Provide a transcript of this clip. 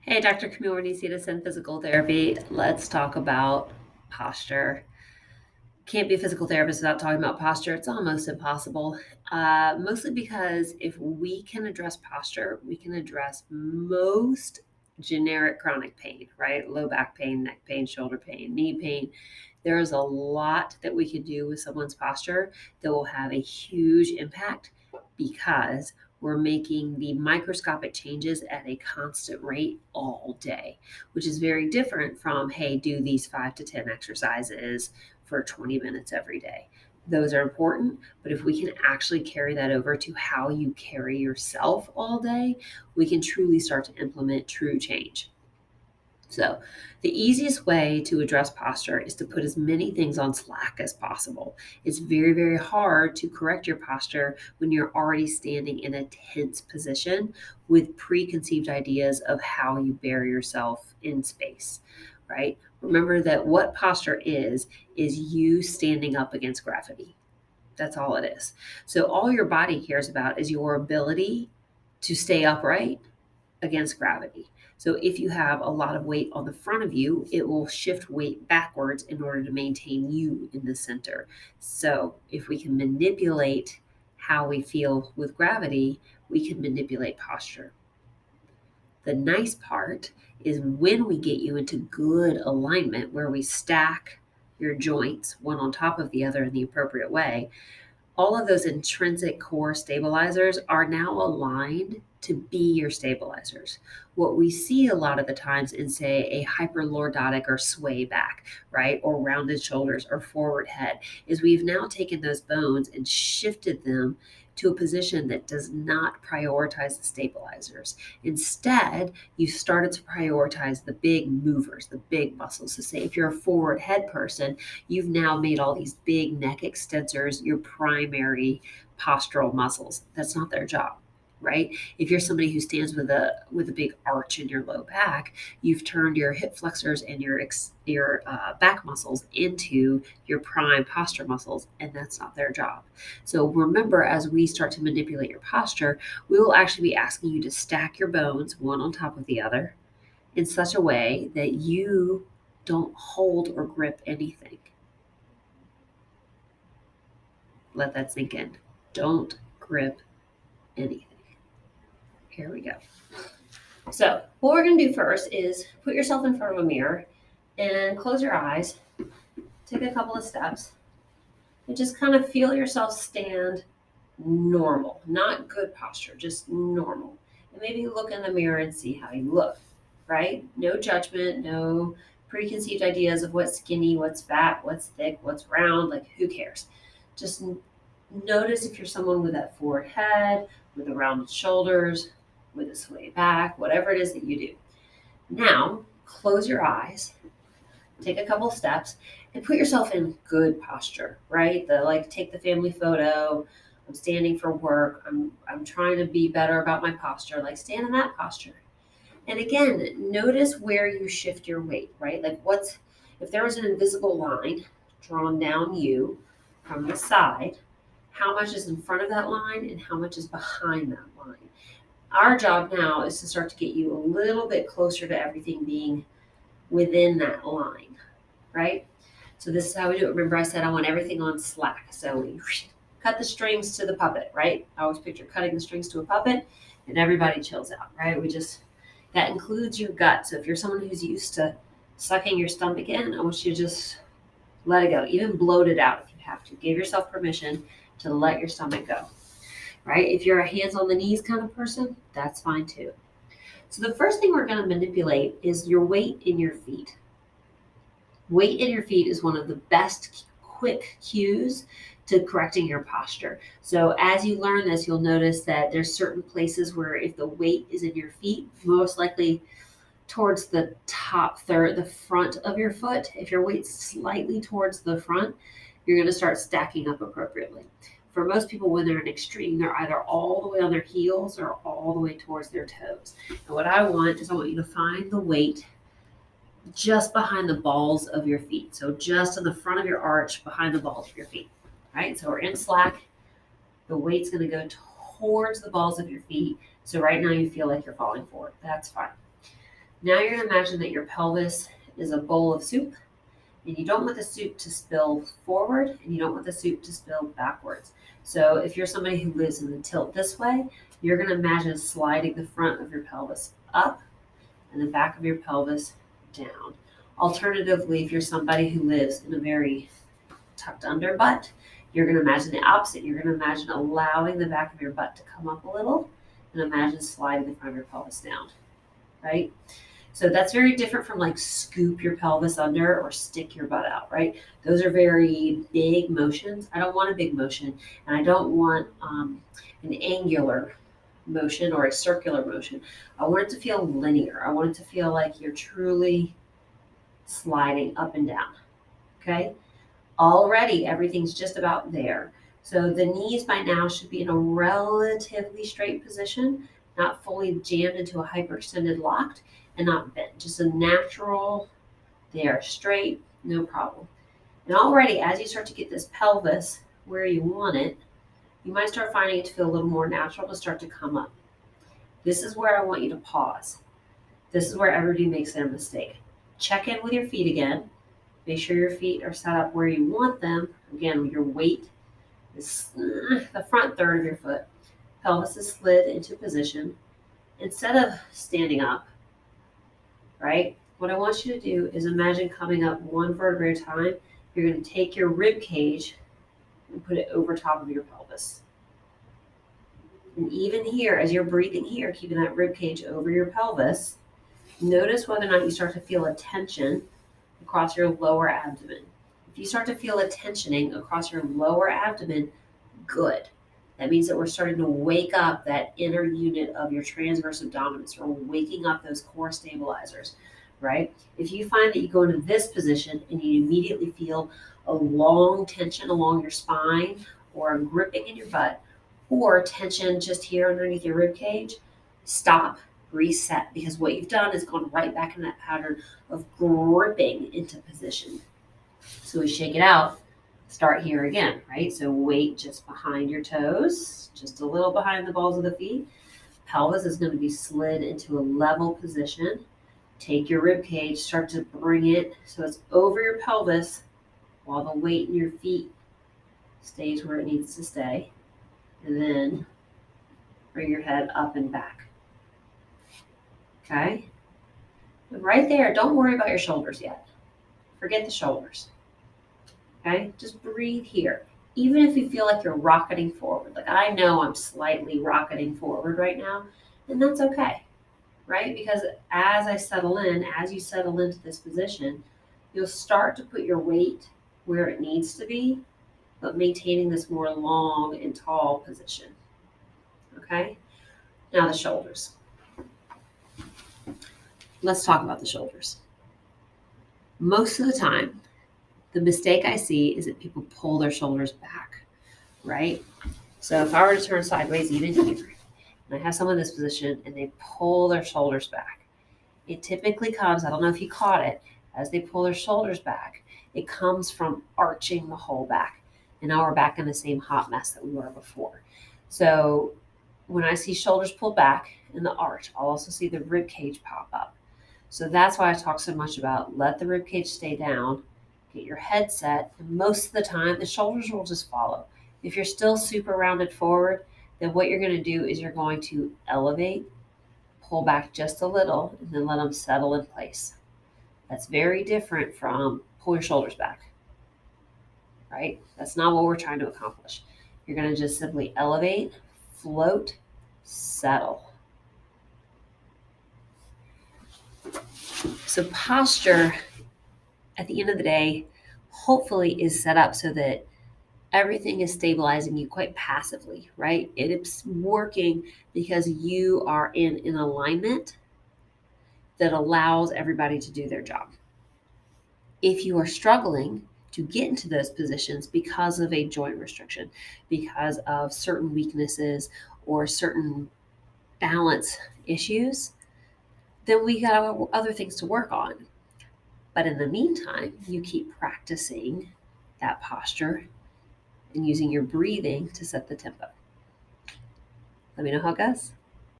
Hey, Dr. Camille Renicitas in physical therapy. Let's talk about posture. Can't be a physical therapist without talking about posture. It's almost impossible. Mostly because if we can address posture, we can address most generic chronic pain, right? Low back pain, neck pain, shoulder pain, knee pain. There is a lot that we can do with someone's posture that will have a huge impact because we're making the microscopic changes at a constant rate all day, which is very different from, hey, do these 5 to 10 exercises for 20 minutes every day. Those are important, but if we can actually carry that over to how you carry yourself all day, we can truly start to implement true change. So, the easiest way to address posture is to put as many things on slack as possible. It's very, very hard to correct your posture when you're already standing in a tense position with preconceived ideas of how you bear yourself in space, right? Remember that what posture is you standing up against gravity. That's all it is. So, all your body cares about is your ability to stay upright against gravity. So if you have a lot of weight on the front of you, it will shift weight backwards in order to maintain you in the center. So if we can manipulate how we feel with gravity, we can manipulate posture. The nice part is when we get you into good alignment where we stack your joints one on top of the other in the appropriate way, all of those intrinsic core stabilizers are now aligned to be your stabilizers. What we see a lot of the times in, say, a hyperlordotic or sway back, right, or rounded shoulders or forward head, is we've now taken those bones and shifted them to a position that does not prioritize the stabilizers. Instead, you've started to prioritize the big movers, the big muscles. So, say if you're a forward head person, you've now made all these big neck extensors your primary postural muscles. That's not their job, right? If you're somebody who stands with a big arch in your low back, you've turned your hip flexors and your back muscles into your prime posture muscles, and that's not their job. So remember, as we start to manipulate your posture, we will actually be asking you to stack your bones one on top of the other in such a way that you don't hold or grip anything. Let that sink in. Don't grip anything. Here we go. So, what we're going to do first is put yourself in front of a mirror and close your eyes. Take a couple of steps and just kind of feel yourself stand normal, not good posture, just normal. And maybe look in the mirror and see how you look, right? No judgment, no preconceived ideas of what's skinny, what's fat, what's thick, what's round. Like, who cares? Just notice if you're someone with that forward head, with the rounded shoulders, with a sway back, whatever it is that you do. Now, close your eyes, take a couple steps, and put yourself in good posture, right? Take the family photo. I'm standing for work. I'm trying to be better about my posture. Like, stand in that posture. And again, notice where you shift your weight, right? Like, if there was an invisible line drawn down you from the side, how much is in front of that line and how much is behind that line? Our job now is to start to get you a little bit closer to everything being within that line, right? So this is how we do it. Remember, I said I want everything on slack. So we cut the strings to the puppet, right? I always picture cutting the strings to a puppet and everybody chills out, right? That includes your gut. So if you're someone who's used to sucking your stomach in, I want you to just let it go. Even bloat it out if you have to. Give yourself permission to let your stomach go, right? If you're a hands on the knees kind of person, that's fine too. So the first thing we're going to manipulate is your weight in your feet. Weight in your feet is one of the best quick cues to correcting your posture. So as you learn this, you'll notice that there's certain places where if the weight is in your feet, most likely towards the top third, the front of your foot, if your weight's slightly towards the front, you're going to start stacking up appropriately. For most people, when they're in extreme, they're either all the way on their heels or all the way towards their toes. And what I want you to find the weight just behind the balls of your feet. So just in the front of your arch, behind the balls of your feet. Right? So we're in slack. The weight's going to go towards the balls of your feet. So right now you feel like you're falling forward. That's fine. Now you're going to imagine that your pelvis is a bowl of soup, and you don't want the soup to spill forward, and you don't want the soup to spill backwards. So if you're somebody who lives in the tilt this way, you're going to imagine sliding the front of your pelvis up and the back of your pelvis down. Alternatively, if you're somebody who lives in a very tucked under butt, you're going to imagine the opposite. You're going to imagine allowing the back of your butt to come up a little and imagine sliding the front of your pelvis down, right? So that's very different from like scoop your pelvis under or stick your butt out, right? Those are very big motions. I don't want a big motion, and I don't want an angular motion or a circular motion. I want it to feel linear. I want it to feel like you're truly sliding up and down, okay? Already, everything's just about there. So the knees by now should be in a relatively straight position, not fully jammed into a hyperextended locked, and not bent. Just a natural, they are straight, no problem. And already, as you start to get this pelvis where you want it, you might start finding it to feel a little more natural to start to come up. This is where I want you to pause. This is where everybody makes their mistake. Check in with your feet again. Make sure your feet are set up where you want them. Again, your weight is the front third of your foot. Pelvis is slid into position. Instead of standing up, right, what I want you to do is imagine coming up one vertebrae at a time. You're going to take your rib cage and put it over top of your pelvis. And even here, as you're breathing here, keeping that rib cage over your pelvis, notice whether or not you start to feel a tension across your lower abdomen. If you start to feel a tensioning across your lower abdomen, good. That means that we're starting to wake up that inner unit of your transverse abdominis. We're waking up those core stabilizers, right? If you find that you go into this position and you immediately feel a long tension along your spine or a gripping in your butt or tension just here underneath your rib cage, stop, reset, because what you've done is gone right back in that pattern of gripping into position. So we shake it out, start here again, right? So weight just behind your toes, just a little behind the balls of the feet. Pelvis is going to be slid into a level position. Take your rib cage, start to bring it so it's over your pelvis while the weight in your feet stays where it needs to stay. And then bring your head up and back. Okay? And right there, don't worry about your shoulders yet. Forget the shoulders. Okay? Just breathe here. Even if you feel like you're rocketing forward, like I know I'm slightly rocketing forward right now, and that's okay, right? Because as you settle into this position, you'll start to put your weight where it needs to be, but maintaining this more long and tall position. Okay? Now the shoulders. Let's talk about the shoulders. Most of the time, the mistake I see is that people pull their shoulders back, right? So if I were to turn sideways even here, and I have someone in this position and they pull their shoulders back, it typically comes, I don't know if you caught it, as they pull their shoulders back, it comes from arching the whole back. And now we're back in the same hot mess that we were before. So when I see shoulders pulled back in the arch, I'll also see the rib cage pop up. So that's why I talk so much about let the rib cage stay down, get your head set, and most of the time the shoulders will just follow. If you're still super rounded forward, then what you're going to do is you're going to elevate, pull back just a little, and then let them settle in place. That's very different from pull your shoulders back, right? That's not what we're trying to accomplish. You're going to just simply elevate, float, settle. So posture, at the end of the day, hopefully is set up so that everything is stabilizing you quite passively, right? It's working because you are in an alignment that allows everybody to do their job. If you are struggling to get into those positions because of a joint restriction, because of certain weaknesses or certain balance issues, then we got other things to work on. But in the meantime, you keep practicing that posture and using your breathing to set the tempo. Let me know how it goes.